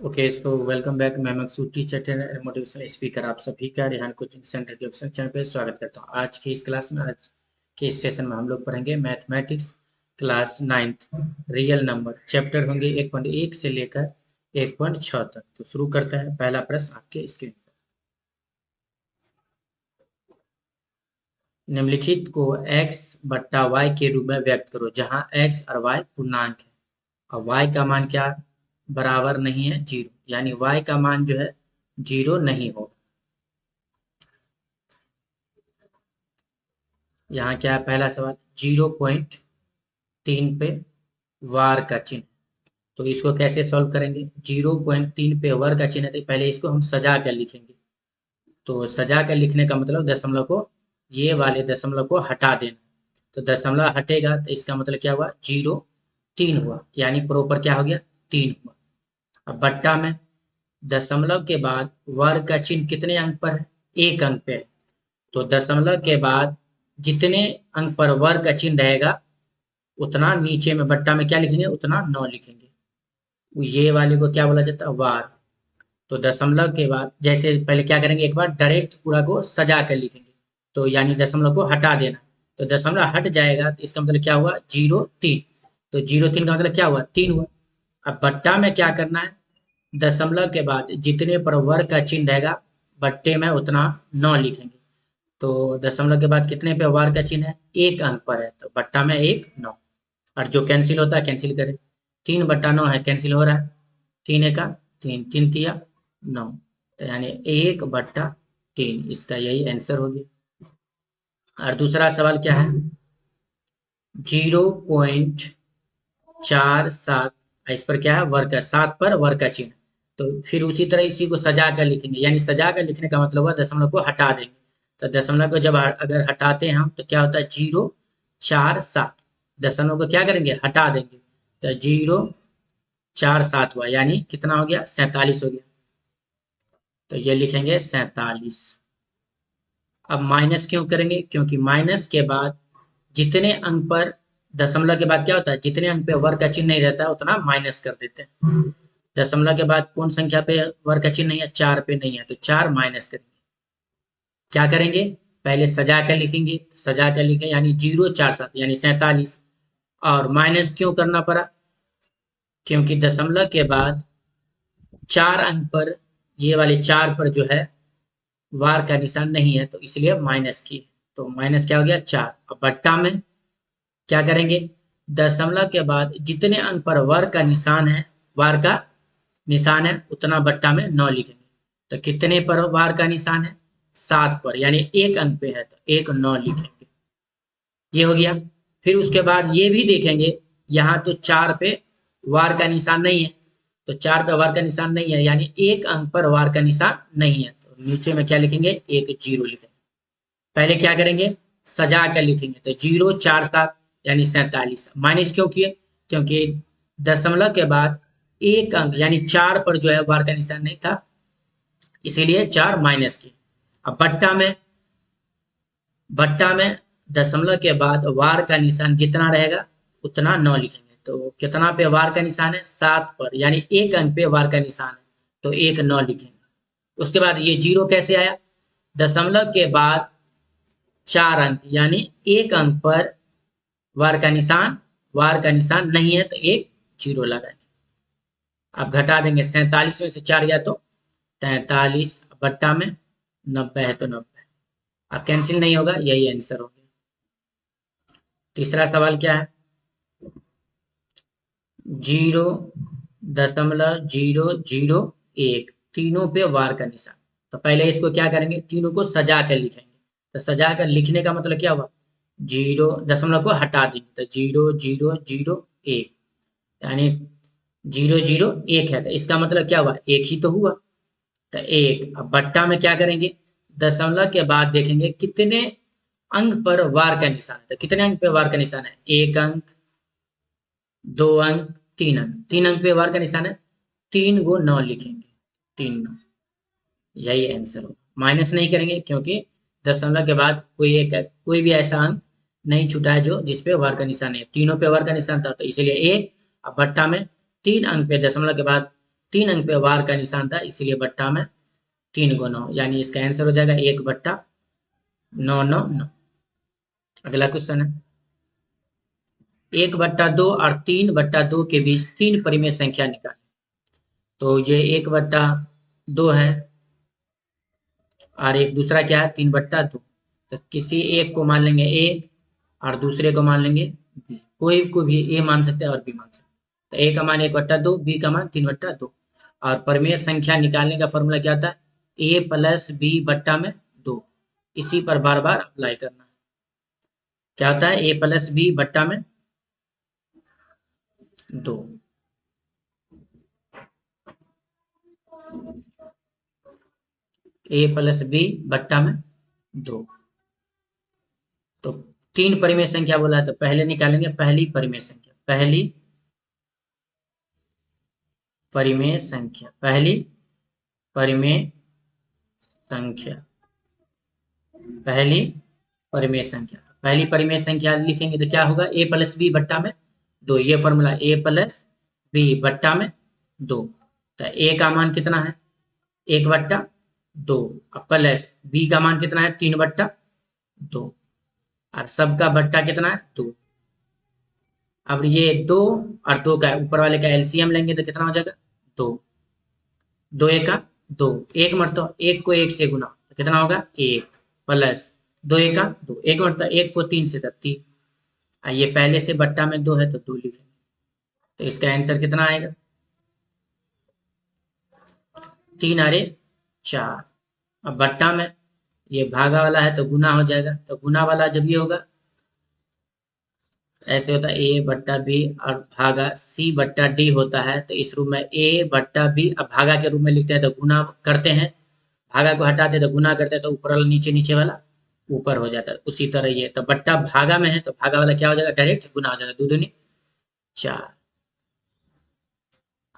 Okay, सो welcome back. मैं Maqsood teacher trainer and motivational speaker आप सभी का रेहान कोचिंग सेंटर के ऑप्शन चैनल पे स्वागत करता हूँ। आज की इस क्लास में, आज के इस सेशन में हम लोग पढ़ेंगे mathematics class 9th real number. Chapter होंगे 1.1 से लेकर 1.6 तक। तो शुरू करते हैं। पहला प्रश्न आपके स्क्रीन पर। निम्नलिखित को x बट्टा y के रूप में व्यक्त करो, जहाँ x और y पूर्णांक है और y का मान क्या बराबर नहीं है 0, यानी y का मान जो है 0 नहीं होगा। यहाँ क्या है? पहला सवाल 0.3 पे वार का चिन्ह। तो इसको कैसे सॉल्व करेंगे? 0.3 पे वार का चिन्ह है तो पहले इसको हम सजा कर लिखेंगे। तो सजा कर लिखने का मतलब दशमलव को, ये वाले दशमलव को हटा देना। तो दशमलव हटेगा तो इसका मतलब क्या हुआ? 0.3 हुआ, यानी प्रॉपर क्या हो गया? 3 हुआ। अब बट्टा में दशमलव के बाद वर्ग का चिन्ह कितने अंक पर है? 1 अंक पे है। तो दशमलव के बाद जितने अंक पर वर्ग का चिन्ह रहेगा उतना नीचे में बट्टा में क्या लिखेंगे? उतना 9 लिखेंगे। ये वाले को क्या बोला जाता है? वार। तो दशमलव के बाद जैसे पहले क्या करेंगे, एक बार डायरेक्ट पूरा को सजा कर लिखेंगे। तो यानी दशमलव को हटा देना। तो दशमलव हट जाएगा तो इसका मतलब क्या हुआ? 0.3। तो 0.3 का मतलब क्या हुआ? 3 हुआ। अब बट्टा में क्या करना है? दशमलव के बाद जितने पर वर्ग का चिन्ह रहेगा बट्टे में उतना 9 लिखेंगे। तो दशमलव के बाद कितने पे वार का चिन्ह है? 1 अंक पर है, तो बट्टा में 1 9। और जो कैंसिल होता है कैंसिल करें। 3/9 है, कैंसिल हो रहा है। 3 एका 3, 3 तिया 9। तो यानी 1/3, इसका यही आंसर हो गया। और दूसरा सवाल क्या है? 0.47, इस पर क्या है? वर्ग का, 7 पर वर्ग का चिन्ह। तो फिर उसी तरह इसी को सजा कर लिखेंगे, यानी सजा कर लिखने का मतलब हुआ दशमलव को हटा देंगे। तो दशमलव को जब अगर हटाते हैं हम तो क्या होता है? 0.47। दशमलव को क्या करेंगे? हटा देंगे। तो 0.47 हुआ, यानी कितना हो गया? 47 हो गया। तो ये लिखेंगे 47। अब माइनस क्यों करेंगे? क्योंकि माइनस के बाद जितने अंक पर, दशमलव के बाद क्या होता है? जितने अंक पे वर्ग का चिन्ह नहीं रहता है उतना माइनस कर देते हैं। दशमलव के बाद कौन संख्या पे वर्ग का चिन्ह नहीं है? 4 पे नहीं है, तो 4 माइनस करेंगे। क्या करेंगे? पहले सजा कर लिखेंगे। सजा कर लिखे यानी 0.47 यानी 47। और माइनस क्यों करना पड़ा? क्योंकि दशमलव के बाद 4 अंक पर, ये वाले 4 पर जो है वार का निशान नहीं है, तो इसलिए माइनस की। तो माइनस क्या हो गया? 4। अब बट्टा में क्या करेंगे? दशमलव के बाद जितने अंक पर वर्ग का निशान है, वार का निशान है, उतना बट्टा में 9 लिखेंगे। तो कितने पर वार का निशान है? 7 पर, यानी 1 अंक पे है तो 1 9 लिखेंगे। ये हो गया। फिर उसके बाद ये भी देखेंगे, यहाँ तो 4 पे वार का निशान नहीं है। तो 4 पे वार का निशान नहीं है, यानी 1 अंक पर वार का निशान नहीं है, तो नीचे में क्या लिखेंगे? 1 0 लिखेंगे। पहले क्या करेंगे? सजा कर लिखेंगे। तो 0.47 यानी 47। माइनस क्यों किए? क्योंकि दशमलव के बाद 1 अंक यानी 4 पर जो है वार का निशान नहीं था, इसीलिए 4 माइनस किए। अब बट्टा में दशमलव के बाद वार का निशान जितना रहेगा उतना 9 लिखेंगे। तो कितना पे वार का निशान है? 7 पर, यानी 1 अंक पे वार का निशान है, तो 1 9 लिखेंगे। उसके बाद ये 0 कैसे आया? दशमलव के बाद 4 अंक, यानी 1 अंक पर वार का निशान नहीं है, तो 1 0 लगाएंगे। अब घटा देंगे, 47 में से 4 गया तो 43। बट्टा में 90 है तो 90। अब कैंसिल नहीं होगा, यही आंसर हो गया। तीसरा सवाल क्या है? 0.001, तीनों पे वार का निशान। तो पहले इसको क्या करेंगे? तीनों को सजा कर लिखेंगे। तो सजा कर लिखने का मतलब क्या हुआ? 0, दशमलव को हटा देंगे तो 0.001, यानी 0.001 है, तो इसका मतलब क्या हुआ? 1 ही तो हुआ, तो 1। अब बट्टा में क्या करेंगे? दशमलव के बाद देखेंगे कितने अंक पर वार का निशान है। तो कितने अंक पे वार का निशान है? 1 अंक, 2 अंक, 3 अंक। 3 अंक पे वार का निशान है, 3 को 9 लिखेंगे। 3 9, यही आंसर होगा। माइनस नहीं करेंगे क्योंकि दशमलव के बाद कोई भी ऐसा अंक नहीं छूटा है जो जिसपे वार का निशान है। तीनों पे वार का निशान था, तो इसलिए 1। अब बट्टा में 3 अंक पे दशमलव के बाद 3 अंक पे वार का निशान था, इसीलिए बट्टा में 3 गुना 9, यानी इसका आंसर हो जाएगा 1/999। अगला क्वेश्चन है 1/2 और 3/2 के बीच 3 परिमेय संख्या निकालें। तो ये 1/2 है और एक दूसरा क्या है 3/2। तो किसी एक को मान लेंगे ए और दूसरे को मान लेंगे बी, कोई को भी ए मान सकते हैं और बी मान सकते हैं। तो ए का मान 1/2, बी का मान 3/2। और परिमेय संख्या निकालने का फॉर्मूला क्या होता है, ए प्लस बी बट्टा में 2। इसी पर बार बार अप्लाई करना है। क्या होता है, ए प्लस बी बट्टा में 2। ए प्लस बी बट्टा में 2। तो 3 परिमेय संख्या बोला है, तो पहले निकालेंगे पहली परिमेय संख्या। पहली परिमेय संख्या, पहली परिमेय संख्या, पहली परिमेय संख्या। पहली परिमेय संख्या लिखेंगे तो क्या होगा, ए प्लस बी बट्टा में 2। ये फॉर्मूला ए प्लस बी बट्टा में 2। तो ए का मान कितना है 1/2 प्लस बी का मान कितना है 3/2 और सबका बट्टा कितना है 2। अब ये 2 और 2 का ऊपर वाले का एलसीएम लेंगे तो कितना हो जाएगा 2। 2 एक का 2, एक मरतबा एक को 1 से गुना तो कितना होगा 1 प्लस 2 एक का 2, एक मरतबा एक को 3 से तब 3। ये पहले से बट्टा में 2 है तो 2 लिखेंगे। तो इसका आंसर कितना आएगा 3 अरे 4। अब बट्टा में ये भागा वाला है तो गुना हो जाएगा। तो गुना वाला जब ये होगा ऐसे होता है ए बट्टा बी और भागा सी बट्टा डी होता है। तो इस रूप में ए बट्टा बी, अब भागा के रूप में लिखते हैं तो गुना करते हैं, भागा को हटाते हैं तो गुना करते हैं, तो ऊपर वाला नीचे, नीचे वाला ऊपर हो जाता है। उसी तरह ये तो बट्टा भागा में है तो भागा वाला क्या हो जाएगा डायरेक्ट गुना हो जाएगा, 2 दूनी 4।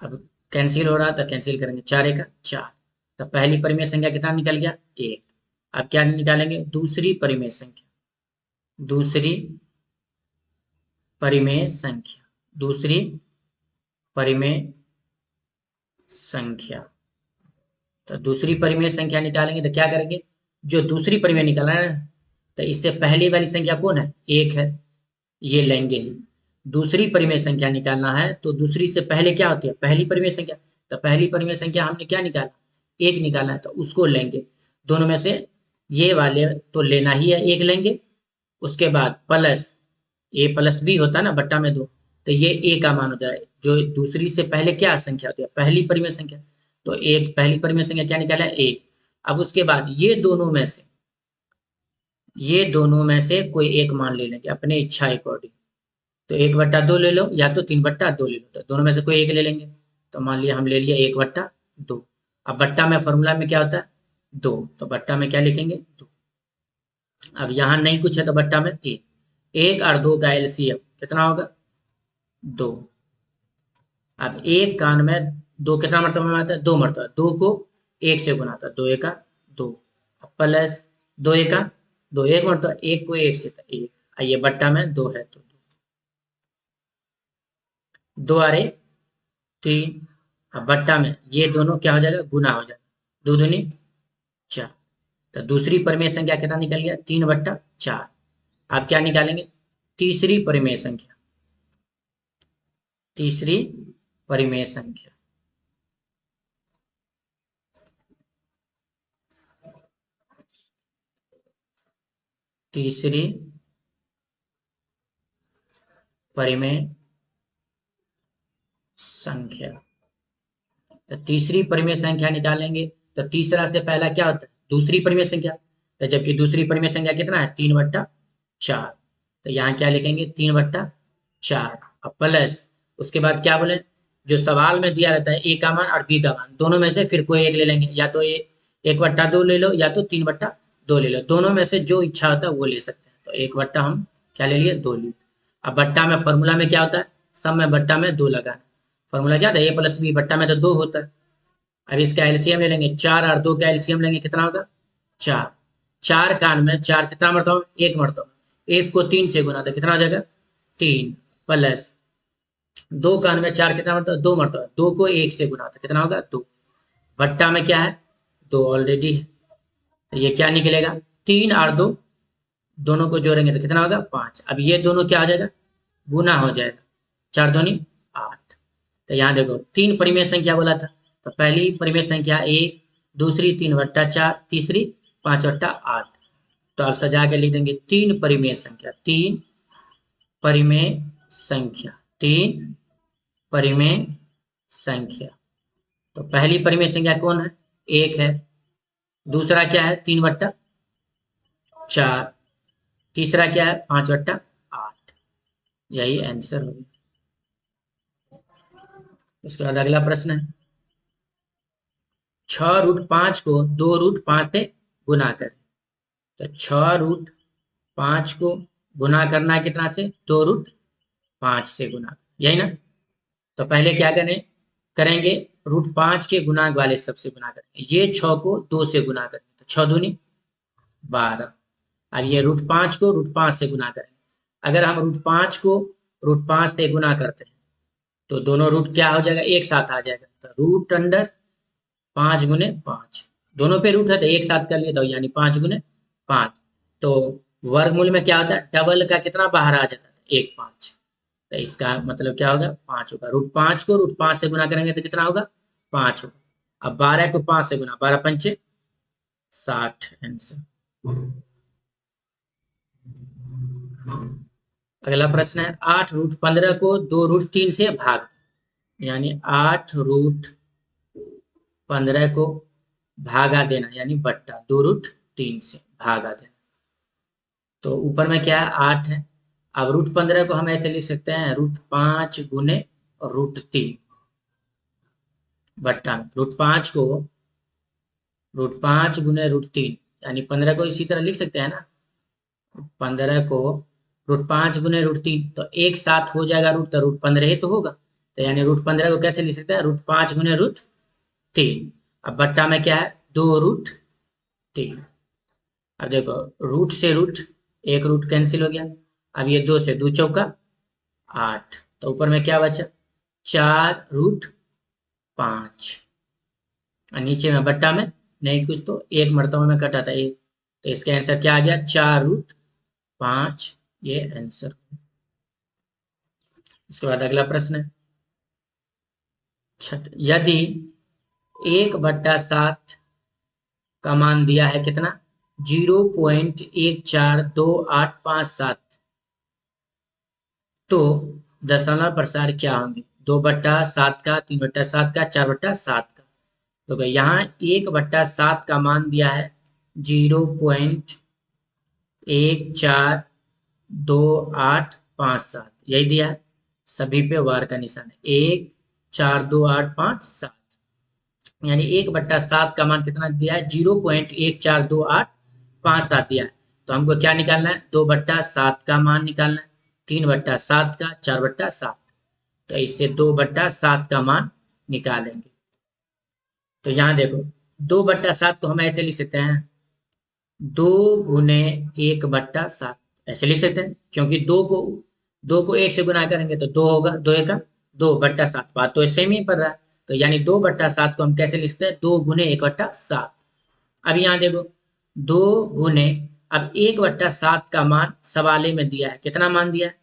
अब कैंसिल हो रहा था, कैंसिल करेंगे 4 एक 4। तो पहली परिमेय संख्या कितना निकल गया 1। अब क्या निकालेंगे दूसरी परिमेय संख्या, दूसरी परिमेय संख्या, दूसरी परिमेय संख्या। तो दूसरी परिमेय संख्या निकालेंगे तो क्या करेंगे, जो दूसरी परिमेय निकालना है तो इससे पहली वाली संख्या कौन है 1 है, ये लेंगे ही। दूसरी परिमेय संख्या निकालना है तो दूसरी से पहले क्या होती है पहली परिमेय संख्या। तो पहली परिमेय संख्या हमने क्या निकाला 1 निकाला है तो उसको लेंगे। दोनों में से ये वाले तो लेना ही है, 1 लेंगे। उसके बाद प्लस ए प्लस बी होता है ना बट्टा में 2, तो ये ए का मान हो जाए जो दूसरी से पहले क्या संख्या होती है पहली परिमेय संख्या। तो एक पहली परिमेय संख्या क्या निकाला है 1। अब उसके बाद ये दोनों में से, ये दोनों में से कोई एक मान ले लेंगे अपने इच्छा अकॉर्डिंग। तो 1/2 ले लो या तो 3/2 ले लो, तो दोनों में से कोई एक ले लेंगे। तो मान लिया हम ले लिया 1/2। अब बट्टा में फॉर्मूला में क्या होता है 2, तो बट्टा में क्या लिखेंगे 2। अब यहाँ नहीं कुछ है तो बट्टा में 1। 1 और 2 का एलसीएम कितना होगा 2। अब एक कान में 2 कितना मरतबा में आता है 2 मरतबा, 2 को 1 से गुना था 2 एक 2 प्लस 2 एक 2, एक मरतबा 1 को 1 से था 1। ये बट्टा में 2 है तो 2 अरे 3। अब बट्टा में ये दोनों क्या हो जाएगा गुना हो जाएगा, 2 दूनी 4। तो दूसरी परिमेय संख्या कितना निकल गया 3/4। अब क्या निकालेंगे तीसरी परिमेय संख्या, तीसरी परिमेय संख्या। तीसरी परिमेय संख्या। तो तीसरी परिमेय संख्या निकालेंगे तो तीसरा से पहला क्या होता है दूसरी परिमेय संख्या। तो जबकि दूसरी परिमेय संख्या कितना है 3/4। तो यहाँ क्या लिखेंगे 3/4 और प्लस उसके बाद क्या बोले जो सवाल में दिया रहता है ए का मान और बी का मान, दोनों में से फिर कोई एक ले लेंगे, या तो ये 1/2 ले लो या तो 3/2 ले लो, दोनों में से जो इच्छा होता है वो ले सकते हैं। तो 1/2 हम क्या ले लिए 2 लिए। अब बट्टा में फॉर्मूला में क्या होता है सब में बट्टा में 2 लगाना। फॉर्मूला क्या था ए प्लस बी बट्टा में तो 2 होता है। अब इसका एलसीएम ले लेंगे 4 और 2 का एलसीएम लेंगे कितना होगा 4। 4 कान में 4 कितना मरतबा 1 मरतबा, 1 को 3 से गुना तो कितना हो जाएगा 3 प्लस 2 का 4 कितना मरतबा, 2 मरतबा, 2 को 1 से गुना तो कितना होगा 2। भट्टा में क्या है, 2 ऑलरेडी है, तो ये क्या निकलेगा, 3 और 2 दोनों को जोड़ेंगे तो कितना होगा 5। अब ये दोनों क्या हो जाएगा, गुना हो जाएगा, 4 दूनी 8। तो यहाँ देखो 3 परिमेय संख्या बोला था, तो पहली परिमेय संख्या 1, दूसरी 3/4, तीसरी 5/8। तो आप सजा के लिख देंगे 3 परिमेय संख्या, 3 परिमेय संख्या, 3 परिमेय संख्या। तो पहली परिमेय संख्या कौन है, 1 है। दूसरा क्या है, 3/4। तीसरा क्या है, 5/8। यही आंसर होगा। उसके बाद अगला प्रश्न है, 6√5 को 2√5 से गुना करें। तो 6√5 को गुना करना है कितना से, 2√5 से गुना, यही ना। तो पहले क्या करेंगे, √5 के गुणांक वाले सबसे गुना करेंगे। ये 6 को 2 से गुना करेंगे तो 6 दूनी 12। अब ये √5 को √5 से गुना करेंगे। अगर हम √5 को √5 से गुना करते हैं तो दोनों रूट क्या हो जाएगा, एक साथ आ जाएगा। तो √5 × 5 दोनों पे रूट है तो एक साथ कर लिए तो यानी 5 × 5। तो वर्गमूल में क्या होता है, डबल का कितना बाहर आ जाता है, 1 5। तो इसका मतलब क्या होगा, 5 होगा। √5 को √5 से गुना करेंगे तो कितना होगा, 5 होगा। अब 12 को 5 से गुना, 12 पंचे 60 आंसर। अगला प्रश्न है, 8√15 को 2√3 से भाग, यानी 8√15 को भागा देना, यानी बट्टा 2√3 से भागा देना। तो ऊपर में क्या है, 8 है। अब √15 को हम ऐसे लिख सकते हैं, √5 गुने √3 बट्टा में √5 गुने √3, यानी 15 को इसी तरह लिख सकते हैं ना। 15 को √5 गुने √3 तो एक साथ हो जाएगा रूट, तो √15 ही तो होगा। तो यानी √15 को कैसे लिख सकते हैं, √5 गुने √3। अब बट्टा में क्या है, 2√3। अब देखो रूट से रूट, एक रूट कैंसिल हो गया। अब ये 2 से 2 चौका 8, तो ऊपर में क्या बचा, 4√5। और नीचे में बट्टा में नहीं कुछ, तो एक मरतबा में कटा था एक, तो इसका आंसर क्या आ गया, 4√5। ये आंसर। उसके बाद अगला प्रश्न है, यदि 1/7 का मान दिया है कितना, 0.142857, तो दशमलव प्रसार क्या होंगे, 2/7 का, 3/7 का, 4/7 का। तो यहाँ 1/7 का मान दिया है 0.142857, यही दिया है। सभी पे वार का निशान है, 1428557, यानी 1/7 का मान कितना दिया है, 0.142857 दिया है। तो हमको क्या निकालना है, 2/7 का मान निकालना है, 3/7 का, 4/7। तो इससे 2/7 का मान निकालेंगे। तो यहाँ देखो 2/7 को हम ऐसे लिख सकते हैं, 2 गुने 1/7 ऐसे लिख सकते हैं, क्योंकि 2 को 1 से गुना करेंगे तो 2 होगा, 2 1 2/7। बात तो सेम ही पड़ रहा है। तो यानी 2/7 को हम कैसे लिख सकते हैं, 2 गुने 1/7। अब यहाँ देखो 2 गुने, अब 1/7 का मान सवाले में दिया है, कितना मान दिया है,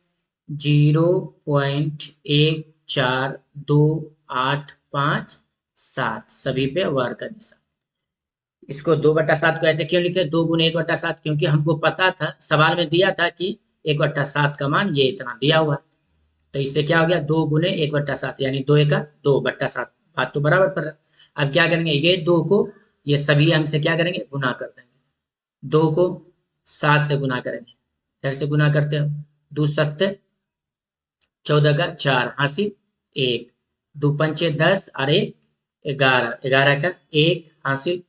0.142857, सभी पे वार का निशान। इसको 2/7 को ऐसे क्यों लिखे, 2 गुने 1/7, क्योंकि हमको पता था, सवाल में दिया था कि 1/7 का मान ये इतना दिया हुआ है। तो इससे क्या हो गया, 2 गुने 1/7, यानी 2 1 2/7। बात तो बराबर पड़ रहा है। अब क्या करेंगे, ये 2 को ये सभी अंक से क्या करेंगे, गुना कर देंगे। 2 को 7 से गुना करेंगे, फिर से गुना करते हो, 2 सत्ते 14 का 4 हासिल 1, 2 पंचे 10 और 1 11, 11 का 1 हासिल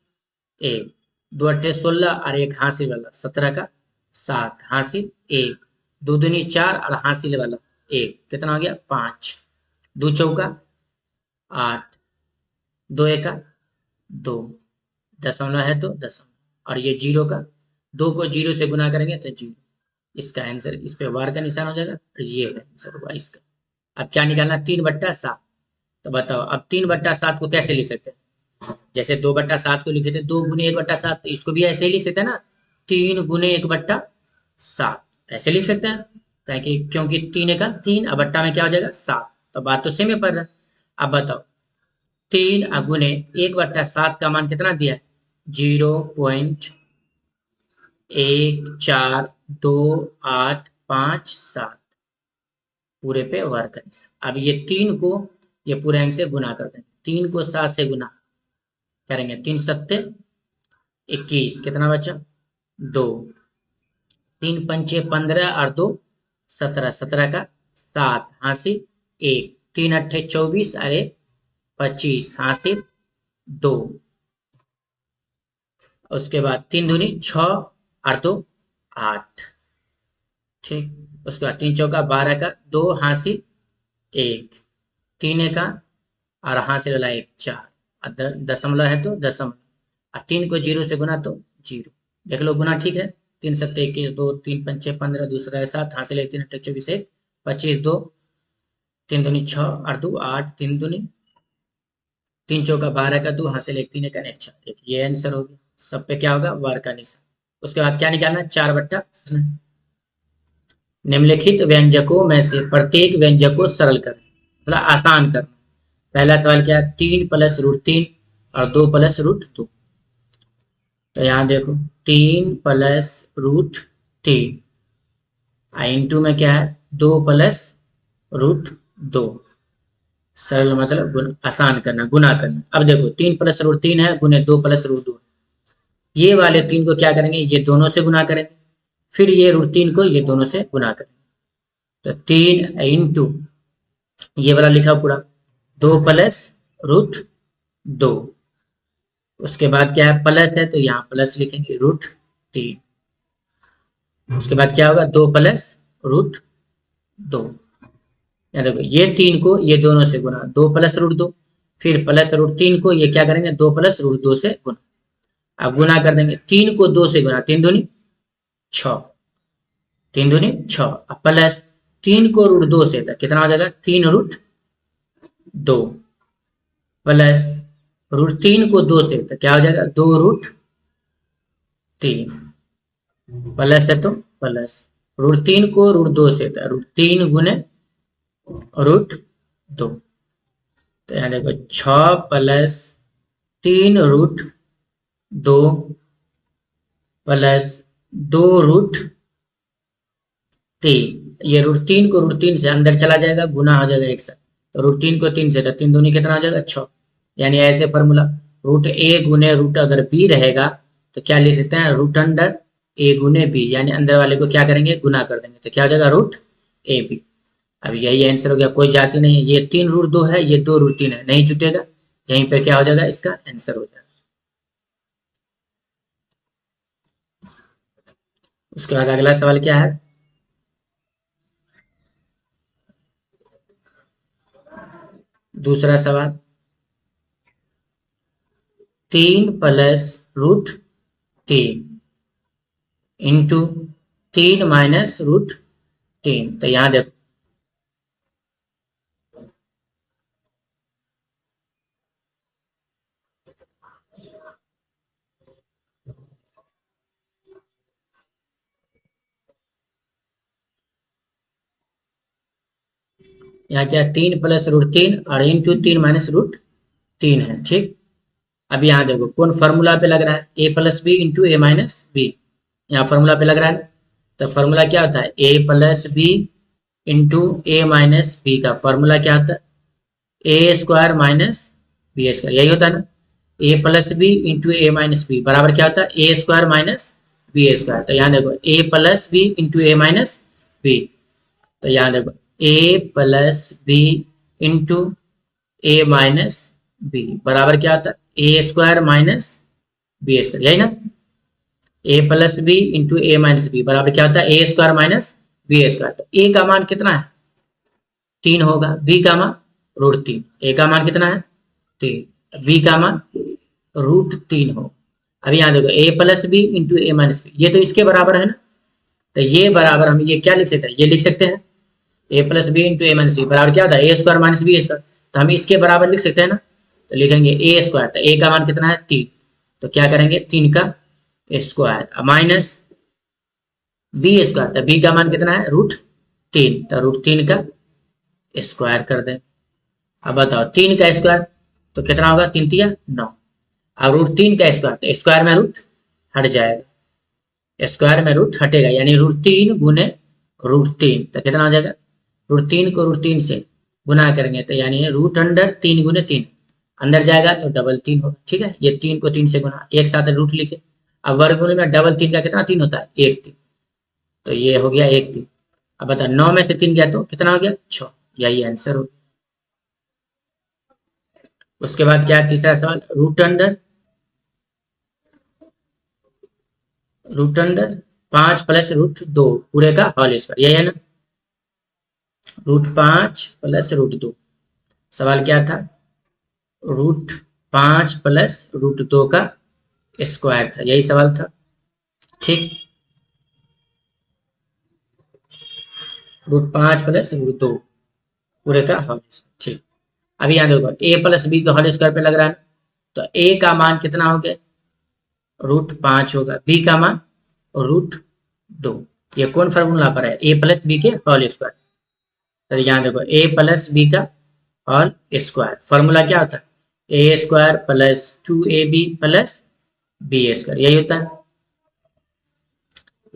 1, 2 अट्ठे 16 और 1 हासिल वाला 17 का 7 हासिल 1, 2 दूनी 4 और हासिल वाला 1, कितना हो गया 5, 2 चौका 8, 2 एका 2, दशमलव है तो दशमलव, और ये 0 का, 2 को 0 से गुना करेंगे तो 0। इसका आंसर, इस पे वार का निशान हो जाएगा, और ये है आंसर होगा इसका। अब क्या निकालना, 3/7। तो बताओ अब 3/7 को कैसे लिख सकते हैं? जैसे 2/7 को लिखे थे 2 गुने 1/7, तो इसको भी ऐसे ही लिख सकते हैं ना, 3 गुने 1/7 ऐसे लिख सकते हैं। कहें कि क्योंकि 3 अब बट्टा में क्या हो जाएगा 7, तो बात तो सेम है पड़ रहा है। अब बताओ 3 गुने 1/7 का मान कितना दिया है, 0.142857 पूरे पे वर्ग करें। अब ये 3 को ये पूरे अंक से गुना कर देंगे, 3 को 7 से गुना करेंगे, 3 सत्ते 21, कितना बचा 2, 3 पंचे 15 और 2 17, 17 का 7 हासिल 1, 3 अट्ठे 24 अरे 25 हासिल 2, उसके बाद 3 दूनी 6 और 2 8, ठीक। उसके बाद 3 चौका 12 का 2 हासिल 1, 3 एका और हासिल वाला 1 4, और दशमलव है तो दशमलव, और 3 को 0 से गुना तो 0। देख लो गुना ठीक है, 3 सत्ते 21, 2, 3 पंचे 15, दूसरा है 7 हासिल 1, 3 अट्ठे 24 1, 25 2, 3 दूनी 6 और 2 8, 3 चौका 12 का 2 हासिल 1, 3 एका 1 4, ये आंसर हो गया। सब पे क्या होगा, वर्ग का निशान। उसके बाद क्या निकालना है, 4/7। निम्नलिखित व्यंजकों में से प्रत्येक व्यंजक को सरल करें, मतलब आसान करना। पहला सवाल क्या है, 3 + √3 और 2 + √2। तो यहाँ देखो 3 + √3 इंटू में क्या है 2 + √2, सरल मतलब आसान करना, गुना करना। अब देखो 3 + √3 है गुने 2 + √2, ये वाले 3 को क्या करेंगे, ये दोनों से गुना करेंगे, फिर ये √3 को ये दोनों से गुना करेंगे। तो 3 इंटू ये वाला लिखा पूरा 2 + √2, उसके बाद क्या है प्लस है तो यहाँ प्लस लिखेंगे √3, उसके बाद क्या होगा 2 + √2। यहाँ देखो ये 3 को ये दोनों से गुना 2 + √2, फिर +√3 को ये क्या करेंगे 2 + √2 से गुना। अब गुना कर देंगे 3 को 2 से गुना, 3 दूनी 6, 3 दूनी 6, अब प्लस 3 को √2 से था कितना हो जाएगा 3 √2, प्लस √3 को 2 से तो क्या हो जाएगा 2 √3, प्लस है तो प्लस √3 को √2 से था √3 गुने √2। तो यहाँ देखो 6 + 3 √2 प्लस 2 √3, ये √3 को √3 से अंदर चला जाएगा, गुना हो जाएगा एक साथ, तो √3 को 3 से तो 3 दूनी कितना हो जाएगा 6। यानी ऐसे फॉर्मूला √a गुने √ अगर b रहेगा तो क्या लिख सकते हैं √a गुने b, यानी अंदर वाले को क्या करेंगे गुना कर देंगे, तो क्या हो जाएगा √ab। अब यही आंसर हो गया, कोई जाति नहीं है, ये 3 √2 है, ये 2 √3 है, नहीं जुटेगा, यहीं पे क्या हो जाएगा इसका आंसर हो जाएगा। उसके बाद अगला सवाल क्या है, दूसरा सवाल 3 + √3 इंटू 3 - √3। तो यहाँ देखो यहाँ क्या 3 + √3 और इंटू 3 - √3 है, ठीक। अब यहाँ देखो कौन फॉर्मूला पे लग रहा है, a + b into a - b, यहाँ फॉर्मूला पे लग रहा है। तो फॉर्मूला क्या होता है a + b into a - b का फॉर्मूला क्या होता है a² - b², यही होता है ना। a + b into a - b बराबर क्या होता है a² - b²। तो यहाँ देखो a + b into a - b, तो यहाँ देखो a + b into a - b बराबर क्या होता है a² - b², यही ना। a + b into a - b बराबर क्या होता है a² - b²। तो a का मान कितना है 3 होगा, b का मान √3, a का मान कितना है 3, b का मान √3 हो। अब यहाँ देखो a + b into a - b, ये तो इसके बराबर है ना, तो ये बराबर हम ये क्या लिख सकते हैं, ये लिख सकते हैं ए प्लस बी इंटू ए माइनस बी बराबर क्या होता है A square minus B square. तो हम इसके बराबर लिख सकते हैं ना, तो लिखेंगे ए स्क्वायर, तो ए का मान कितना है 3, तो क्या करेंगे 3 का स्क्वायर माइनस बी स्क्वायर, तो बी का मान कितना है √3, तो √3 का स्क्वायर कर दें। अब बताओ 3 का स्क्वायर तो कितना होगा 3 तिया 9, अब √3 का स्क्वायर तो स्क्वायर में रूट हट जाएगा, स्क्वायर में रूट हटेगा यानी √3 गुने √3, तो कितना हो जाएगा √3 को √3 से गुना करेंगे तो यानी √3 गुने 3 अंदर जाएगा तो डबल 3 होगा। ठीक है, ये 3 को 3 से गुना एक साथ रूट लिखे। अब वर्गमूल में डबल 3 का कितना 3 होता है 1 3, तो ये हो गया 1 3। अब बता 9 में से 3 गया तो कितना हो गया 6, यही आंसर हो। उसके बाद क्या है तीसरा सवाल, √5 प्लस √2 पूरे का होल स्क्वायर, यही है ना, √5 प्लस √2। सवाल क्या था √5 प्लस √2 का स्क्वायर था, यही सवाल था। ठीक, √5 प्लस √2 पूरे का होल स्क्वायर। ठीक, अभी यहाँ देखो a प्लस बी का होल स्क्वायर पे लग रहा है, तो a का मान कितना हो गया √5 होगा, b का मान √2। ये कौन फॉर्मूला पर है a प्लस बी के होल स्क्वायर। तो यहाँ देखो a प्लस बी का होल स्क्वायर फॉर्मूला क्या होता है A square plus 2ab plus B square, यही होता है।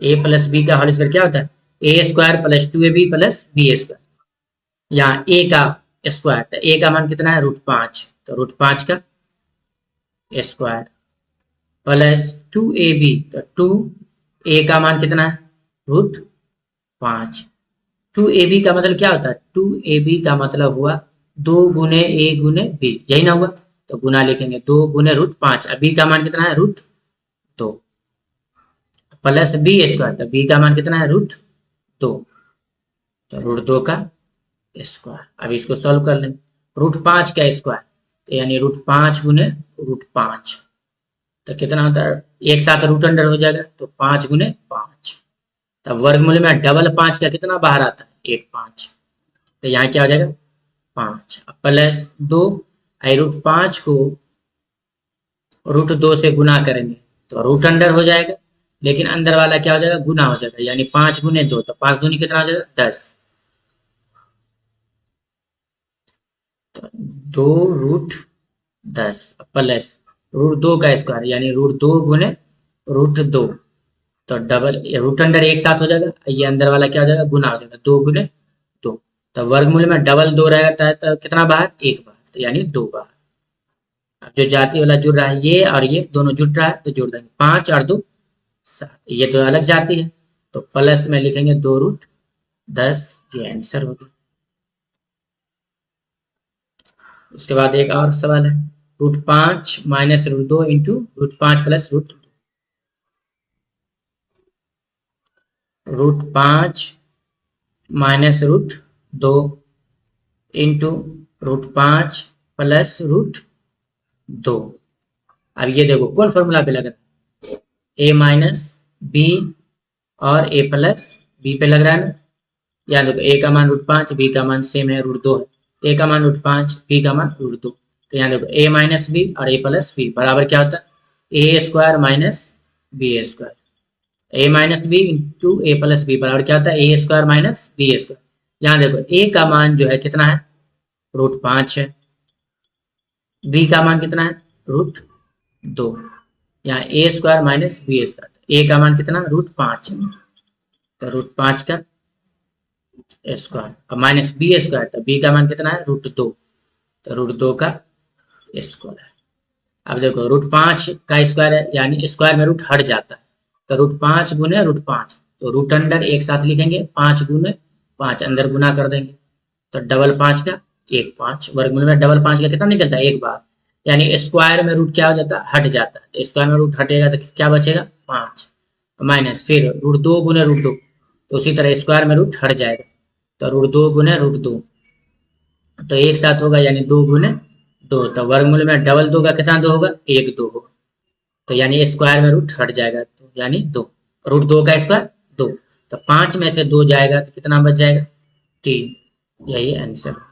a प्लस बी का होल स्क्वायर क्या होता है A square plus 2ab plus B square. यहाँ a का स्क्वायर, तो a का मान कितना है √5, तो √5 का स्क्वायर प्लस 2ab, तो 2a का मान कितना है √5। 2ab का मतलब क्या होता है 2ab का मतलब हुआ 2 गुने a गुने b, यही ना हुआ, तो गुना लिखेंगे 2 गुने √5। अब b का मान कितना है √2 प्लस बी स्क्वायर, तो b का मान कितना है √2, तो √2 का स्क्वायर। अब इसको सॉल्व कर लेंगे, √5 का स्क्वायर तो यानी √5 गुने √5, तो कितना होता है एक साथ रूट अंडर हो जाएगा, तो 5 गुने 5, तब वर्गमूल में डबल 5 का कितना बाहर आता है 1 5, तो यहाँ क्या हो जाएगा 5 प्लस 2, √5 को √2 से गुना करेंगे तो रूट अंडर हो जाएगा, लेकिन अंदर वाला क्या हो जाएगा गुना हो जाएगा, यानी 5 गुने 2, तो 5 दूनी कितना हो जाएगा 10, तो 2√10 प्लस √2 का स्क्वायर यानी √2 गुने √2, तो डबल रूट अंडर एक साथ हो जाएगा, ये अंदर वाला क्या हो जाएगा गुना हो जाएगा 2 गुने 2, तो वर्गमूल में डबल 2 रहता है तो कितना बाहर 1 बाहर, तो यानी 2 बाहर। अब जो जाति वाला जुड़ रहा है ये और ये दोनों जुड़ रहा है तो जोड़ देंगे 5 और 2 7, ये तो अलग जाति है, तो प्लस में लिखेंगे 2√10, ये आंसर हो गया। उसके बाद एक और सवाल है √5 minus √2 into √5 plus √5 minus √2 into √5 plus √2। अब ये देखो कौन फॉर्मूला पे लग रहा है a माइनस बी और a प्लस बी पे लग रहा है ना, या देखो a का मान √5 b का मान सेम है √2 है, a का मान √5 b का मान √2, तो यहाँ देखो a माइनस बी और a प्लस बी बराबर क्या होता है a square minus B square, a minus B into A plus B बराबर क्या होता है A square minus B square. यहाँ देखो a का मान जो है कितना है √5 है, b का मान कितना है √2, यहाँ a square minus B square, a का मान कितना √5 है, तो √5 का स्क्वायर और माइनस बी स्क्वायर, तो b का मान कितना है √2, तो √2 का स्क्वायर। अब देखो √5 का स्क्वायर है यानी स्क्वायर में रूट हट जाता है, तो √5 गुने √5, तो रूट अंडर एक साथ लिखेंगे 5 गुने 5 अंदर गुना कर देंगे, तो डबल 5 का 1 5, वर्गमूल में डबल 5 का कितना निकलता है एक बार, यानी स्क्वायर में रूट क्या हो जाता है हट जाता है, तो स्क्वायर में रूट हटेगा तो क्या बचेगा 5 माइनस फिर √2 गुने √2, तो उसी तरह स्क्वायर में रूट हट जाएगा, तो √2 गुने √2, तो एक साथ होगा यानी 2 गुने 2, तो वर्गमूल में डबल 2 का कितना 2 होगा 1 2 होगा, तो यानी स्क्वायर में रूट हट जाएगा, तो यानी 2, √2 का स्क्वायर 2, तो 5 में से 2 जाएगा तो कितना बच जाएगा 3, यही आंसर।